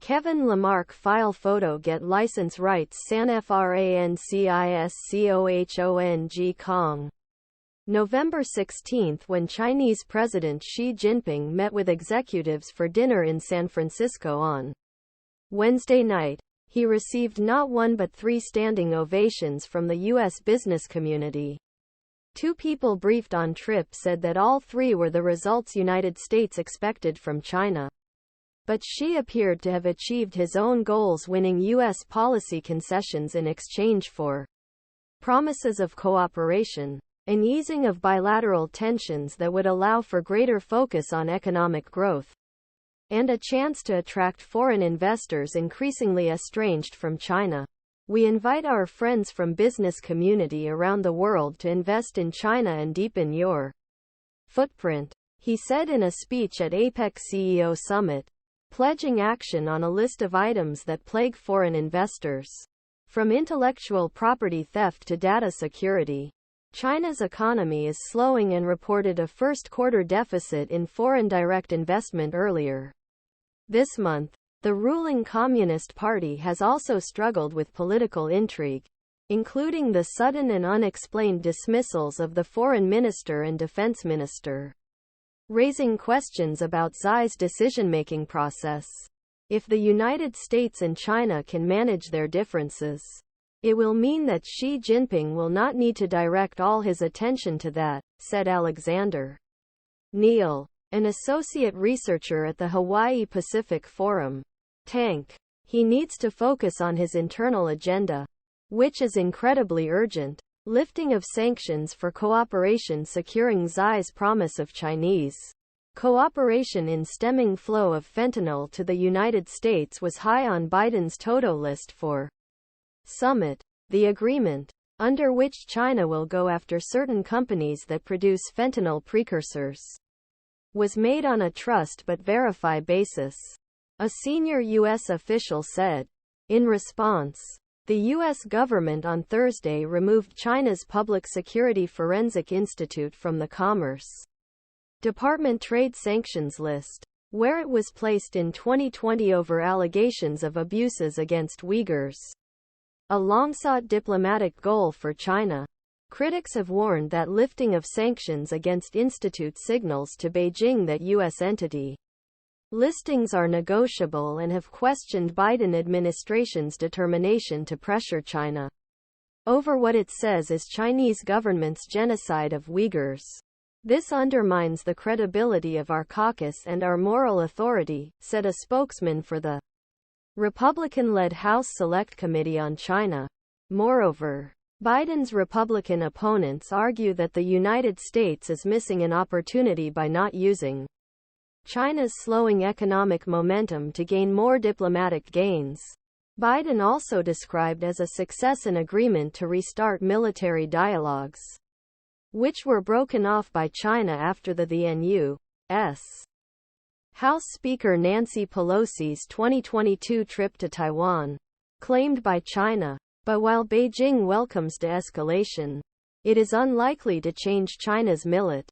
Kevin Lamarck file photo get license rights San Francisco Kong. November 16 when Chinese President Xi Jinping met with executives for dinner in San Francisco on Wednesday night, he received not one but 3 standing ovations from the U.S. business community. 2 people briefed on trip said that all 3 were the results United States expected from China. But Xi appeared to have achieved his own goals, winning U.S. policy concessions in exchange for promises of cooperation, an easing of bilateral tensions that would allow for greater focus on economic growth, and a chance to attract foreign investors increasingly estranged from China. We invite our friends from business community around the world to invest in China and deepen your footprint, he said in a speech at APEC CEO Summit, pledging action on a list of items that plague foreign investors. From intellectual property theft to data security, China's economy is slowing and reported a first-quarter deficit in foreign direct investment earlier this month. The ruling Communist Party has also struggled with political intrigue, including the sudden and unexplained dismissals of the foreign minister and defense minister, raising questions about Xi's decision-making process. If the United States and China can manage their differences, it will mean that Xi Jinping will not need to direct all his attention to that, said Alexander Neal, an associate researcher at the Hawaii Pacific Forum. Tank. He needs to focus on his internal agenda, which is incredibly urgent. Lifting of sanctions for cooperation, securing Xi's promise of Chinese cooperation in stemming flow of fentanyl to the United States was high on Biden's to-do list for summit. The agreement, under which China will go after certain companies that produce fentanyl precursors, was made on a trust but verify basis, a senior U.S. official said. In response, the U.S. government on Thursday removed China's Public Security Forensic Institute from the Commerce Department trade sanctions list, where it was placed in 2020 over allegations of abuses against Uyghurs, a long-sought diplomatic goal for China. Critics have warned that lifting of sanctions against Institute signals to Beijing that U.S. entity listings are negotiable and have questioned Biden administration's determination to pressure China over what it says is Chinese government's genocide of Uyghurs. This undermines the credibility of our caucus and our moral authority, said a spokesman for the Republican-led House Select Committee on China. Moreover, Biden's Republican opponents argue that the United States is missing an opportunity by not using China's slowing economic momentum to gain more diplomatic gains. Biden also described as a success an agreement to restart military dialogues, which were broken off by China after the N.U.S. House Speaker Nancy Pelosi's 2022 trip to Taiwan, claimed by China. But while Beijing welcomes de-escalation, it is unlikely to change China's millet